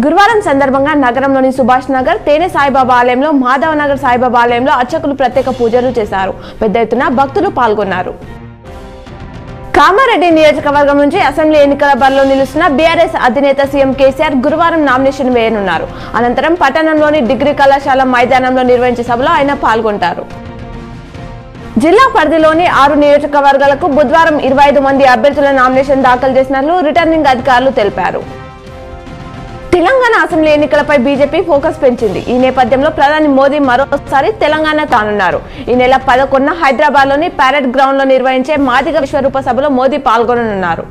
గురువారం సందర్భంగా నగరంలోని సుభాష్ నగర్, తేనె సాయిబాబా ఆలయంలో, మాధవ నగర్ సాయిబాబా ఆలయంలో అర్చకులు ప్రత్యేక పూజలు చేశారు. పెద్ద ఎత్తున భక్తులు పాల్గొన్నారు. కామారెడ్డి నియోజకవర్గం నుంచి అసెంబ్లీ ఎన్నికల బరిలో నిలుస్తున్న బీఆర్ఎస్ అధినేత సీఎం కేసీఆర్ గురువారం నామినేషన్ వేయనున్నారు. అనంతరం పట్టణంలోని డిగ్రీ కళాశాల మైదానంలో నిర్వహించే సభలో ఆయన పాల్గొంటారు. జిల్లా పరిధిలోని 6 నియోజకవర్గాలకు బుధవారం 25 మంది అభ్యర్థుల నామినేషన్ దాఖలు చేసినట్లు రిటర్నింగ్ అధికారులు తెలిపారు. తెలంగాణ అసెంబ్లీ ఎన్నికలపై బీజేపీ ఫోకస్ పెంచింది. ఈ నేపథ్యంలో ప్రధాని మోదీ మరోసారి తెలంగాణ కానున్నారు. ఈ నెల 11న హైదరాబాద్ లోని ప్యారెడ్ గ్రౌండ్ లో నిర్వహించే మాదిగ విశ్వరూప సభలో మోదీ పాల్గొననున్నారు.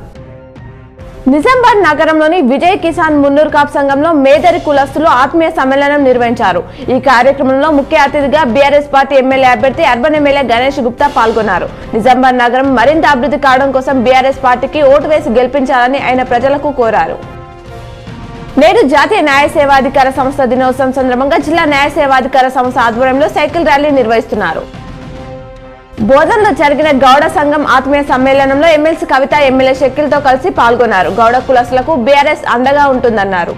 నిజామాబాద్ నగరంలోని విజయ్ కిసాన్ మున్నూర్ కాప్ సంఘంలో మేదరి కులస్తులు ఆత్మీయ సమ్మేళనం నిర్వహించారు. ఈ కార్యక్రమంలో ముఖ్య అతిథిగా బీఆర్ఎస్ పార్టీ ఎమ్మెల్యే అభ్యర్థి అర్బన్ ఎమ్మెల్యే గణేష్ గుప్తా పాల్గొన్నారు. నిజామాబాద్ నగరం మరింత అభివృద్ధి కావడం కోసం బీఆర్ఎస్ పార్టీకి ఓటు వేసి గెలిపించాలని ఆయన ప్రజలకు కోరారు. నేడు జాతీయ న్యాయ సేవాధికార సంస్థ దినోత్సవం సందర్భంగా జిల్లా న్యాయ సేవాధికార సంస్థ ఆధ్వర్యంలో సైకిల్ ర్యాలీ నిర్వహిస్తున్నారు. బోధనలో జరిగిన గౌడ సంఘం ఆత్మీయ సమ్మేళనంలో ఎమ్మెల్సీ కవిత ఎమ్మెల్యే షకీల్ తో కలిసి పాల్గొన్నారు. గౌడ కులస్తులకు బీఆర్ఎస్ అండగా ఉంటుందన్నారు.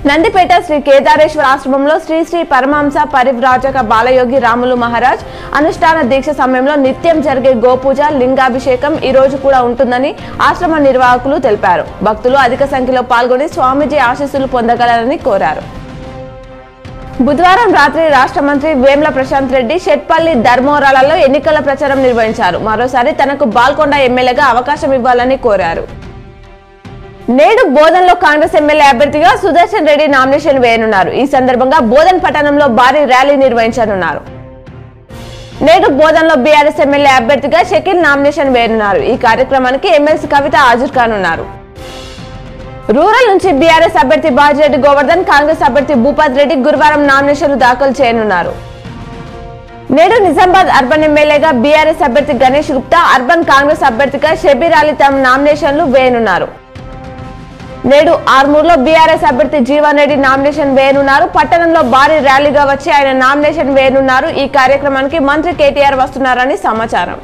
నందిపేట శ్రీ కేదారేశ్వర ఆశ్రమంలో శ్రీ శ్రీ పరమహంస పరివ్రాజక బాలయోగి రాములు మహారాజ్ అనుష్ఠాన దీక్ష సమయంలో నిత్యం జరిగే గోపూజ, లింగాభిషేకం ఈ రోజు కూడా ఉంటుందని ఆశ్రమ నిర్వాహకులు తెలిపారు. భక్తులు అధిక సంఖ్యలో పాల్గొని స్వామీజీ ఆశీస్సులు పొందగలరని కోరారు. బుధవారం రాత్రి రాష్ట్ర మంత్రి వేముల ప్రశాంత్ రెడ్డి షెట్పల్లి, ధర్మవరాలలో ఎన్నికల ప్రచారం నిర్వహించారు. మరోసారి తనకు బాల్కొండ ఎమ్మెల్యేగా అవకాశం ఇవ్వాలని కోరారు. నేడు బోధన్లో కాంగ్రెస్ ఎమ్మెల్యే అభ్యర్థిగా సుదర్శన్ రెడ్డి నామినేషన్ వేయనున్నారు. ఈ సందర్భంగా బోధన్ పట్టణంలో భారీ ర్యాలీ నిర్వహించనున్నారు. నేడు బోధన్లో బీఆర్ఎస్ ఎమ్మెల్యే అభ్యర్థిగా షకీల్ నామినేషన్ వేయనున్నారు. ఈ కార్యక్రమానికి ఎమ్మెల్సీ కవిత హాజరు కానున్నారు. రూరల్ నుంచి బీఆర్ఎస్ అభ్యర్థి బాజిరెడ్డి గోవర్ధన్, కాంగ్రెస్ అభ్యర్థి భూపత్ రెడ్డి గురువారం నామినేషన్లు దాఖలు చేయనున్నారు. నేడు నిజామాబాద్ అర్బన్ ఎమ్మెల్యేగా బీఆర్ఎస్ అభ్యర్థి గణేష్ గుప్తా, అర్బన్ కాంగ్రెస్ అభ్యర్థిగా షబీర్ అలీ తమ నామినేషన్లు వేయనున్నారు. నేడు ఆర్మూర్లో బీఆర్ఎస్ అభ్యర్థి జీవన్ రెడ్డి నామినేషన్ వేయనున్నారు. పట్టణంలో భారీ ర్యాలీగా వచ్చి ఆయన నామినేషన్ వేయనున్నారు. ఈ కార్యక్రమానికి మంత్రి కేటీఆర్ వస్తున్నారని సమాచారం.